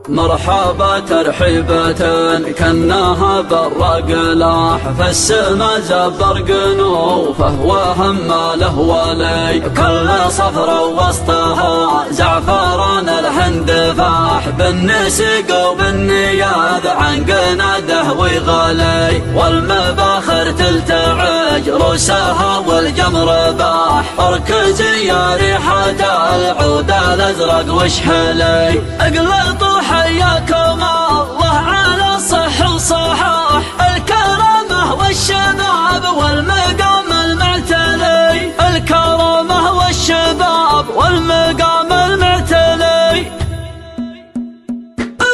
مرحبا ترحيبة كأنها برق لاح في السما زبر قنوفه وهماله ولي كل صفرة وسطها زعفران الهند فاح بالنسق وبالنياذ عن قناده وغلي والمباخر تلتعج روسها والجمر باح اركزي يا ريحة العود الازرق واشهلي اقلطوا حياكم الله على الصح وصحاح الكرامة والشباب والمقام المعتلي الكرامة والشباب والمقام المعتلي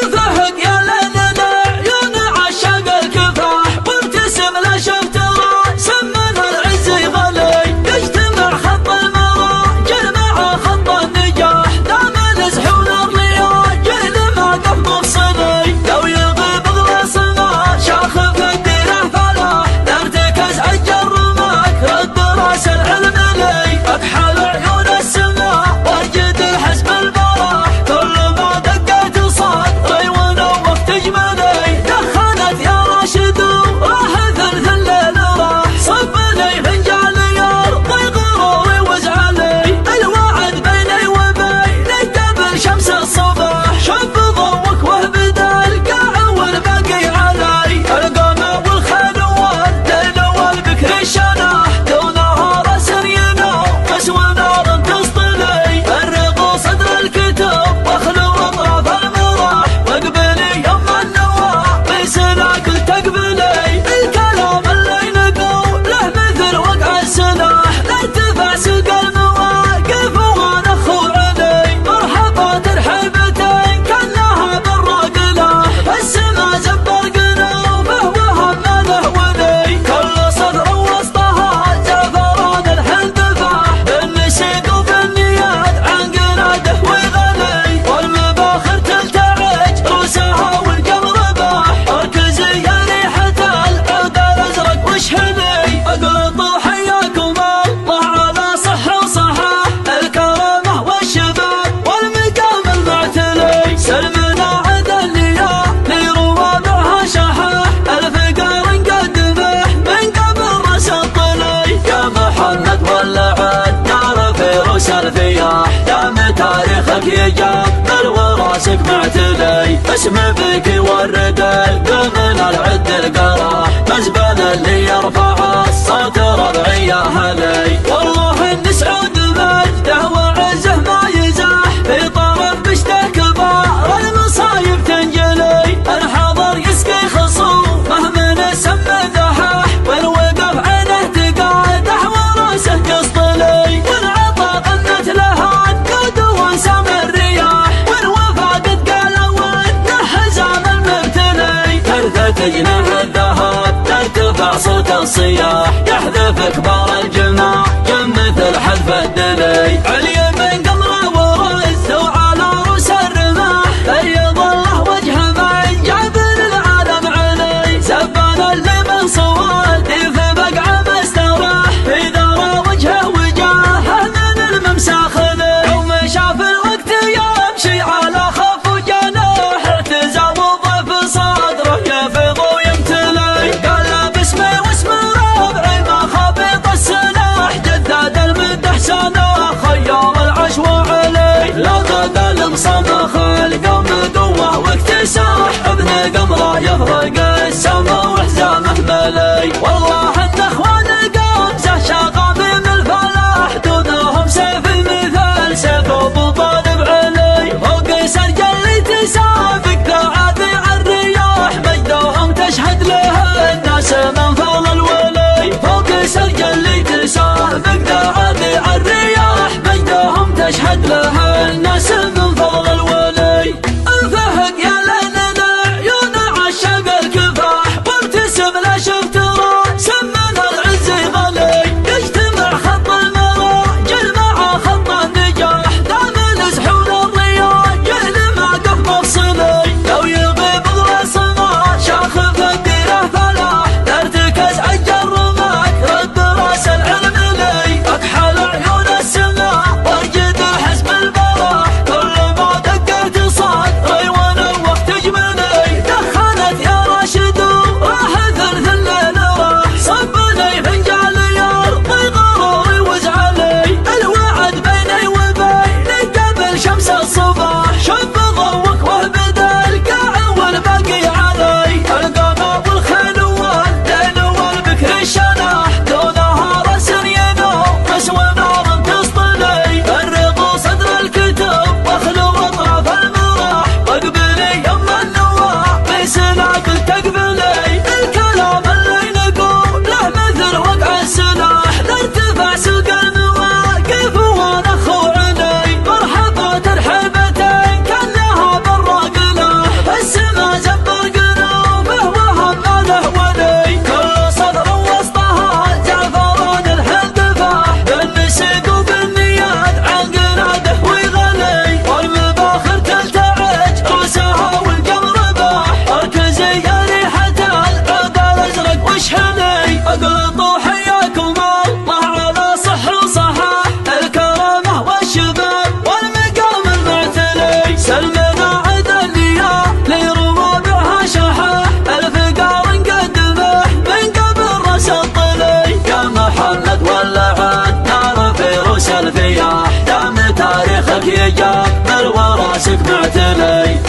انفهق يا لنا عيون عشاق الكفاح وابتسم لا شفت راس من العز غلي يجتمع خط المراجل مع خط النجاح دام نزحون الرياح جيل ما قف مفصلي لو يغيب غلصنا شاخف الديره فلاح نرتكز عجر رماك رد راس العلم لي اكحل عيون السماء وارجد الحزب البراح كل ما دقت صدري ونوف تجملي دخلت يا راشد وراح ثلث الليل راح صب لي فنجان يرضي غروري وازعلي الوعد بيني وبينك قبل شمس الصباح شوف ضوك وهبدا القاع والباقي علي القمة والخيل والليل والبكر الشناح دونها راس ينوقس ونار تصطلي فرقوا صدر الكتب واخلوا اطراف المراح واقبلي يم النوى بسلاك تقبلي الكلام اللي نقوله مثل وقع السلاح لا ارتفع سوق المواقف ونخو علي مرحبا ترحيبتين كانها براق لاح السما زبر قنوبه وهمله ولي كل صدر وسطها زعفران الهند فاح بالنسيق وبالنياد عن قناده وغلي والمباخر تلتعج روسها والقمر باح اركزي يا ريحة العود الازرق واشهلي اقلطوا حياكم الله على صح وصحاح الكرامة والشباب والمقام المعتلي سلمنا عدا الليالي روابعها شحاح الفقار نقدمه من قبل راس الطلي يا محمد ولعت نار في روس الفياح دام تاريخك يجبر وراسك معتلي اسم بك يورد القمن العد القراح مزبل اللي يرفع الصوت ربعي يا هلي والله ان سعود مجده وعزه ما يزاح في طرف بشته كبار المصايب تنجلي الحضر يسقي خصومه من السم ذحاح والوقف عينه تقاده وراسه يسطلي والعطا غنت لها النود وانسام الرياح والوفا قد قالوا انه حزام المبتلي ترثت جناه الذهب ترتفع صوت الصياح يحذف كبار الجماع مثل حذف الدلي علي من قمره ورز وعلى روس الرماح بيض الله وجهه من جابر العالم علي زبان اللي من صوادي في بقعه مستراح في ذرى وجهه وجاهه من الممساخ لي يوم شاف الوقت يمشي على خف وجناح اعتزاز في صدره يفيض ويمتلي قال باسمي واسم ربعي ما خبط السلاح جداد المدح سنة خيار العشوى علي لا غدا المصمخ القوم قوة واكتساح ابن قمره يفرق السما وحزامه ملي والله ان اخوان القمزة شاغامي من الفلاح دونهم سيف مثل سيف ابو طالب علي فوق سرج اللي تسافق ذعاذي الرياح مجدهم تشهد له الناس من فضل الولي فوق سرج اللي تسافق ذعاذي الرياح مجدهم تشهد له الناس من فضل الولي انفهق يا لنا عيون عشاق الكفاح وابتسم لا شفت راس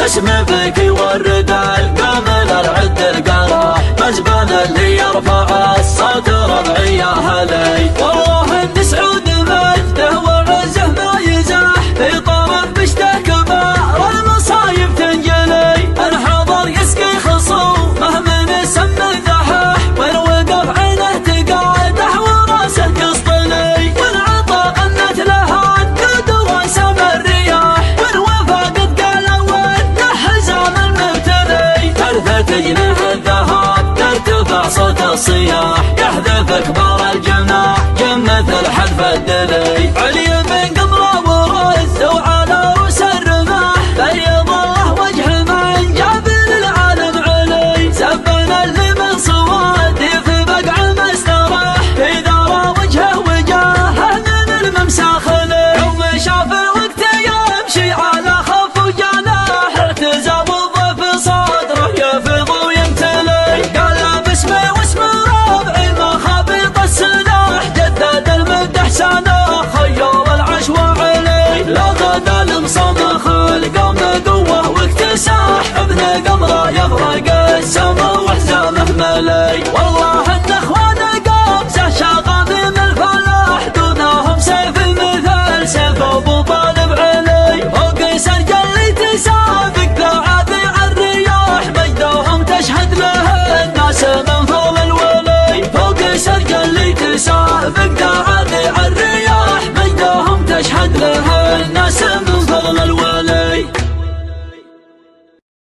اسم بك يورد القمل العد القراح مزبل اللي يرفع الصوت ربعي يا هلي والله ان سعود مجده وعزه ما يزاح في طرف بشته كبار المصايب تنجلي الحضر يسقي خصومه من سم الدحاح وين وقف عينه تقاده وراسه قسطلي والعطا قنت لها النود وسم الرياح والوفا قد قال وانه حزام المبتلي ترثى تجنح الذهب ترتفع صوت الصياح يحذف كبار الجبال